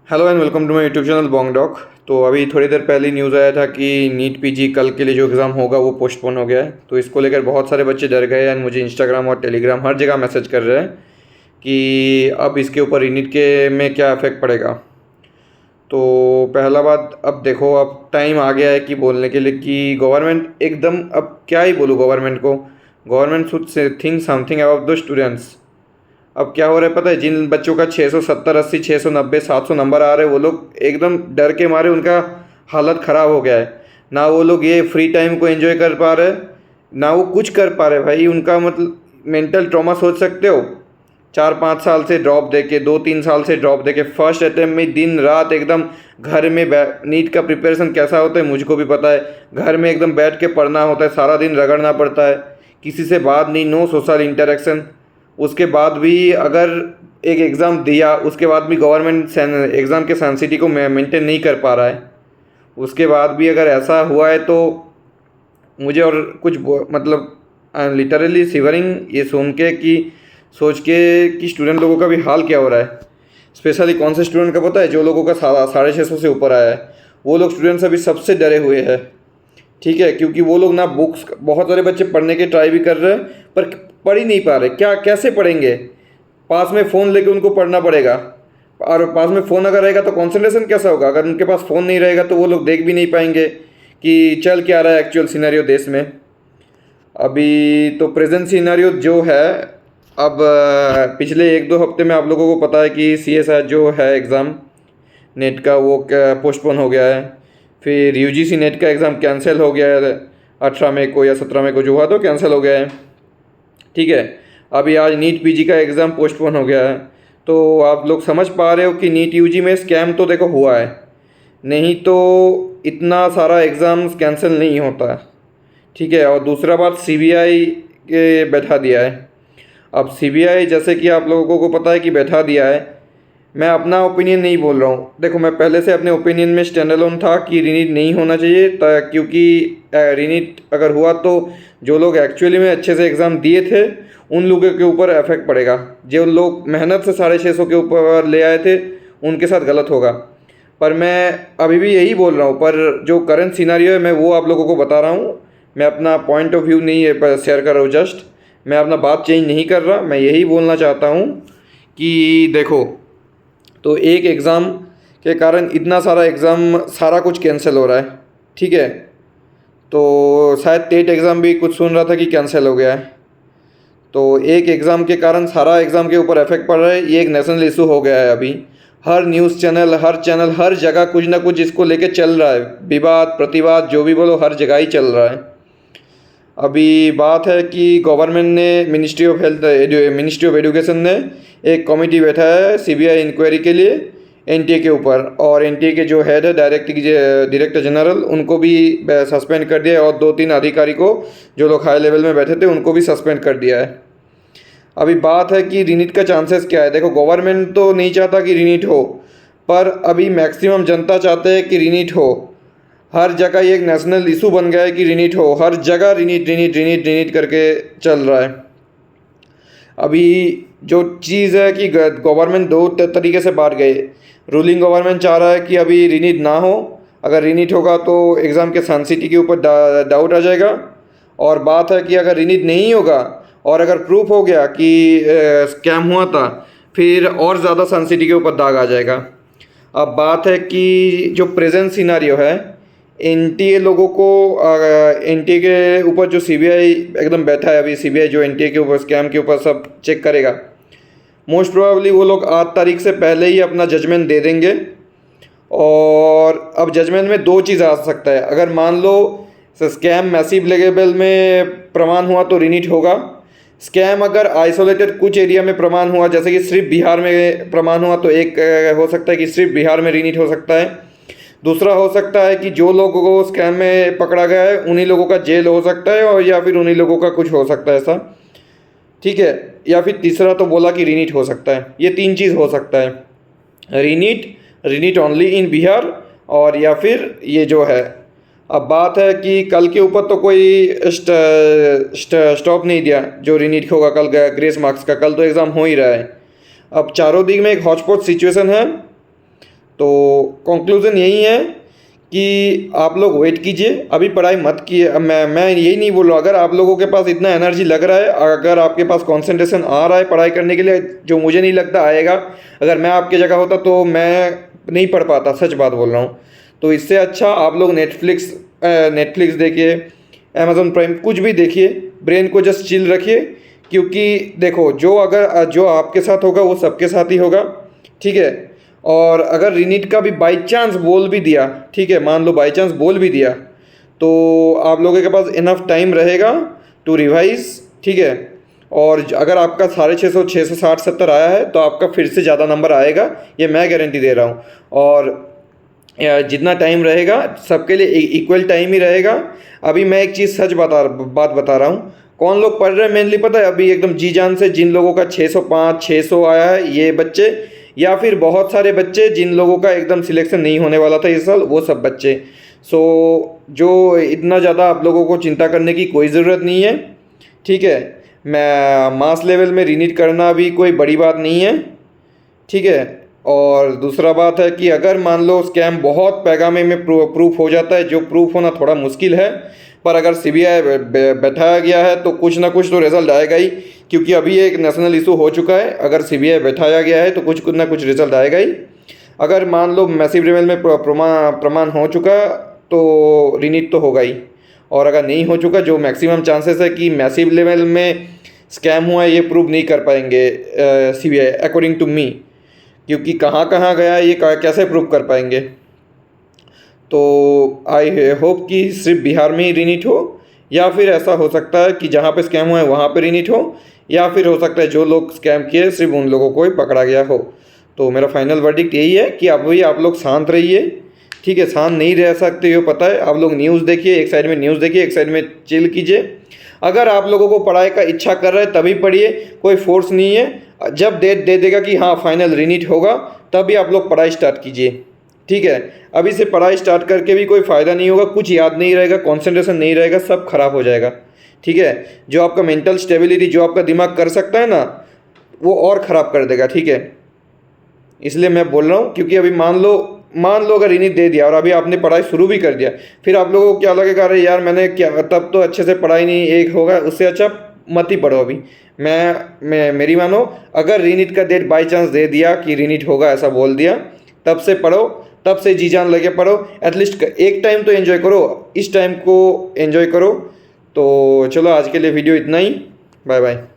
Hello and welcome to my YouTube channel Bong Doc. तो अभी थोड़ी देर पहले न्यूज़ आया था कि नीट पीजी कल के लिए जो एग्ज़ाम होगा वो पोस्टपोन हो गया है। तो इसको लेकर बहुत सारे बच्चे डर गए एंड मुझे इंस्टाग्राम और टेलीग्राम हर जगह मैसेज कर रहे हैं कि अब इसके ऊपर नीट के में क्या इफ़ेक्ट पड़ेगा। तो पहला बात, अब देखो, अब टाइम आ गया है कि बोलने के लिए कि गवर्नमेंट एकदम, अब क्या ही बोलूँ गवर्नमेंट को। Government should say think something about the students. अब क्या हो रहा है पता है, जिन बच्चों का 670 80 690 700 नंबर आ रहे हैं वो लोग एकदम डर के मारे उनका हालत ख़राब हो गया है। ना वो लोग ये फ्री टाइम को एंजॉय कर पा रहे, ना वो कुछ कर पा रहे। भाई उनका मतलब मेंटल ट्रॉमा सोच सकते हो। 4 5 साल से ड्रॉप देके, 2 3 साल से ड्रॉप देके, फर्स्ट अटेम्प्ट में दिन रात एकदम घर में नीट का प्रिपरेशन कैसा होता है मुझको भी पता है। घर में एकदम बैठ के पढ़ना होता है, सारा दिन रगड़ना पड़ता है, किसी से बात नहीं, नो सोशल इंटरेक्शन। उसके बाद भी अगर एक एग्ज़ाम दिया, उसके बाद भी गवर्नमेंट एग्ज़ाम के सेंसिटी को मेंटेन नहीं कर पा रहा है। उसके बाद भी अगर ऐसा हुआ है तो मुझे और कुछ मतलब लिटरली सिवरिंग ये सुन के कि सोच के कि स्टूडेंट लोगों का भी हाल क्या हो रहा है। स्पेशली कौन से स्टूडेंट का पता है, जो लोगों का 650 से ऊपर आया है, वो लोग स्टूडेंट्स अभी सबसे डरे हुए हैं। ठीक है, क्योंकि वो लोग ना बुक्स, बहुत सारे बच्चे पढ़ने के ट्राई भी कर रहे हैं पर पढ़ ही नहीं पा रहे। क्या कैसे पढ़ेंगे? पास में फ़ोन लेके उनको पढ़ना पड़ेगा, और पास में फ़ोन अगर रहेगा तो कंसंट्रेशन कैसा होगा? अगर उनके पास फ़ोन नहीं रहेगा तो वो लोग देख भी नहीं पाएंगे कि चल क्या रहा है एक्चुअल सिनेरियो देश में। अभी तो प्रेजेंट सिनेरियो जो है, अब पिछले 1 2 हफ्ते में आप लोगों को पता है कि CSI जो है एग्ज़ाम नेट का वो पोस्टपोन हो गया है। फिर UGC नेट का एग्ज़ाम कैंसिल हो गया है, 18 मई को या 17 मई को जो हुआ तो कैंसिल हो गया है। ठीक है, अभी आज नीट पीजी का एग्ज़ाम पोस्टपोन हो गया है। तो आप लोग समझ पा रहे हो कि नीट यूजी में स्कैम तो देखो हुआ है, नहीं तो इतना सारा एग्ज़ाम्स कैंसिल नहीं होता। ठीक है, और दूसरा बात, CBI के बैठा दिया है। अब CBI जैसे कि आप लोगों को पता है कि बैठा दिया है। मैं अपना ओपिनियन नहीं बोल रहा हूँ, देखो मैं पहले से अपने ओपिनियन में स्टैंड अलोन था कि रीनीट नहीं होना चाहिए, क्योंकि रीनीट अगर हुआ तो जो लोग एक्चुअली में अच्छे से एग्ज़ाम दिए थे उन लोगों के ऊपर इफेक्ट पड़ेगा। जो लोग मेहनत से 650 के ऊपर ले आए थे उनके साथ गलत होगा। पर मैं अभी भी यही बोल रहा हूँ, पर जो करंट सिनारियो है मैं वो आप लोगों को बता रहा हूँ। मैं अपना पॉइंट ऑफ व्यू नहीं है शेयर कर रहा हूँ, जस्ट मैं अपना बात चेंज नहीं कर रहा। मैं यही बोलना चाहता हूँ कि देखो, तो एक एग्ज़ाम के कारण इतना सारा एग्ज़ाम सारा कुछ कैंसिल हो रहा है। ठीक है, तो शायद टेट एग्ज़ाम भी कुछ सुन रहा था कि कैंसिल हो गया है। तो एक एग्ज़ाम के कारण सारा एग्ज़ाम के ऊपर इफेक्ट पड़ रहा है। ये एक नेशनल इशू हो गया है। अभी हर न्यूज़ चैनल हर जगह कुछ ना कुछ इसको लेके चल रहा है, विवाद प्रतिवाद जो भी बोलो हर जगह ही चल रहा है। अभी बात है कि गवर्नमेंट ने मिनिस्ट्री ऑफ एजुकेशन ने एक कमेटी बैठा है CBI इंक्वायरी के लिए NTA के ऊपर, और NTA के जो हेड है डायरेक्टर जनरल उनको भी सस्पेंड कर दिया है, और 2 3 अधिकारी को जो लोग हाई लेवल में बैठे थे उनको भी सस्पेंड कर दिया है। अभी बात है कि रीनीट का चांसेस क्या है। देखो, गवर्नमेंट तो नहीं चाहता कि रीनीट हो, पर अभी मैक्सिमम जनता चाहते हैं कि रीनीट हो। हर जगह ये एक नेशनल इशू बन गया है कि रीनीट हो, हर जगह रीनीट रीनीट रीनीट रीनीट करके चल रहा है। अभी जो चीज़ है कि गवर्नमेंट 2 तरीके से बांट गए। रूलिंग गवर्नमेंट चाह रहा है कि अभी रीनीट ना हो, अगर रीनीट होगा तो एग्ज़ाम के सेंसिटिविटी के ऊपर डाउट आ जाएगा। और बात है कि अगर रीनीट नहीं होगा और अगर प्रूफ हो गया कि स्कैम हुआ था, फिर और ज़्यादा सेंसिटिविटी के ऊपर दाग आ जाएगा। अब बात है कि जो प्रेजेंट सिनारियो है, NTA लोगों को NTA के ऊपर जो CBI एकदम बैठा है, अभी CBI जो NTA के ऊपर स्कैम के ऊपर सब चेक करेगा, मोस्ट प्रोबेबली वो लोग 8 तारीख से पहले ही अपना जजमेंट दे देंगे। और अब जजमेंट में 2 चीज़ आ सकता है। अगर मान लो स्कैम मैसिव लेवल में प्रमाण हुआ तो रीनीट होगा। स्कैम अगर आइसोलेटेड कुछ एरिया में प्रमाण हुआ, जैसे कि सिर्फ बिहार में प्रमाण हुआ, तो एक हो सकता है कि सिर्फ बिहार में रीनीट हो सकता है। दूसरा हो सकता है कि जो लोगों को स्कैम में पकड़ा गया है उन्हीं लोगों का जेल हो सकता है, और या फिर उन्हीं लोगों का कुछ हो सकता है ऐसा। ठीक है, या फिर तीसरा तो बोला कि रीनीट हो सकता है। ये 3 चीज़ हो सकता है, रीनीट ओनली इन बिहार, और या फिर ये जो है। अब बात है कि कल के ऊपर तो कोई स्टॉप नहीं दिया जो रीनीट होगा कल ग्रेस मार्क्स का, कल तो एग्ज़ाम हो ही रहा है। अब चारों दिग में एक हॉटस्पॉट सिचुएशन है। तो कंक्लूज़न यही है कि आप लोग वेट कीजिए, अभी पढ़ाई मत कीजिए। मैं यही नहीं बोल रहा हूँ, अगर आप लोगों के पास इतना एनर्जी लग रहा है, अगर आपके पास कंसंट्रेशन आ रहा है पढ़ाई करने के लिए, जो मुझे नहीं लगता आएगा, अगर मैं आपकी जगह होता तो मैं नहीं पढ़ पाता, सच बात बोल रहा हूँ। तो इससे अच्छा आप लोग नेटफ्लिक्स देखिए, अमेज़न प्राइम, कुछ भी देखिए, ब्रेन को जस्ट चिल रखिए। क्योंकि देखो, जो आपके साथ होगा वो सबके साथ ही होगा, ठीक है। और अगर रीनीट का भी बाई चांस बोल भी दिया, ठीक है, मान लो बाई चांस बोल भी दिया, तो आप लोगों के पास इनफ टाइम रहेगा टू रिवाइज, ठीक है। और अगर आपका 650, 660, 70 आया है तो आपका फिर से ज़्यादा नंबर आएगा, ये मैं गारंटी दे रहा हूँ। और जितना टाइम रहेगा सबके लिए इक्वल टाइम ही रहेगा। अभी मैं एक चीज़ बात बता रहा हूँ, कौन लोग पढ़ रहे हैं मेनली पता है अभी एकदम जी जान से, जिन लोगों का 605, 600 आया है ये बच्चे, या फिर बहुत सारे बच्चे जिन लोगों का एकदम सिलेक्शन नहीं होने वाला था इस साल, वो सब बच्चे। सो जो इतना ज़्यादा आप लोगों को चिंता करने की कोई ज़रूरत नहीं है, ठीक है। मैं मास लेवल में रीनीट करना भी कोई बड़ी बात नहीं है, ठीक है। और दूसरा बात है कि अगर मान लो स्कैम बहुत पैगामे में प्रूफ हो जाता है, जो प्रूफ होना थोड़ा मुश्किल है, पर अगर सीबीआई बैठाया गया है तो कुछ ना कुछ तो रिज़ल्ट आएगा ही। क्योंकि अभी एक नेशनल इशू हो चुका है, अगर सीबीआई बैठाया गया है तो कुछ ना कुछ रिज़ल्ट आएगा ही। अगर मान लो मैसिव लेवल में प्रमाण हो चुका तो रीनीट तो होगा ही, और अगर नहीं हो चुका, जो मैक्सिमम चांसेस है कि मैसिव लेवल में स्कैम हुआ है, ये प्रूव नहीं कर पाएंगे सीबीआई अकॉर्डिंग टू मी। क्योंकि कहाँ कहाँ गया ये कैसे प्रूव कर पाएंगे। तो आई होप कि सिर्फ बिहार में ही रीनीट हो, या फिर ऐसा हो सकता है कि जहाँ पे स्कैम हुआ है वहाँ पे रीनीट हो, या फिर हो सकता है जो लोग स्कैम किए सिर्फ उन लोगों को ही पकड़ा गया हो। तो मेरा फाइनल वर्डिक्ट यही है कि अभी आप लोग शांत रहिए, ठीक है। शांत नहीं रह सकते हो पता है, आप लोग न्यूज़ देखिए, एक साइड में न्यूज़ देखिए, एक साइड में चिल कीजिए। अगर आप लोगों को पढ़ाई का इच्छा कर रहा है तभी पढ़िए, कोई फोर्स नहीं है। जब डेट दे देगा कि हाँ फाइनल रीनीट होगा, तभी आप लोग पढ़ाई स्टार्ट कीजिए, ठीक है। अभी से पढ़ाई स्टार्ट करके भी कोई फ़ायदा नहीं होगा, कुछ याद नहीं रहेगा, कंसंट्रेशन नहीं रहेगा, सब खराब हो जाएगा, ठीक है। जो आपका मेंटल स्टेबिलिटी, जो आपका दिमाग कर सकता है ना, वो और ख़राब कर देगा, ठीक है। इसलिए मैं बोल रहा हूँ, क्योंकि अभी मान लो अगर रीनीट दे दिया और अभी आपने पढ़ाई शुरू भी कर दिया, फिर आप लोगों को क्या लगेगा, अरे यार मैंने क्या, तब तो अच्छे से पढ़ाई नहीं, एक होगा, उससे अच्छा मत ही पढ़ो अभी। मेरी मानो, अगर रीनीट का डेट बाई चांस दे दिया कि रीनीट होगा, ऐसा बोल दिया, तब से पढ़ो, तब से जी जान लगे पढ़ो। एटलीस्ट एक टाइम तो एंजॉय करो, इस टाइम को एंजॉय करो। तो चलो आज के लिए वीडियो इतना ही, बाय बाय।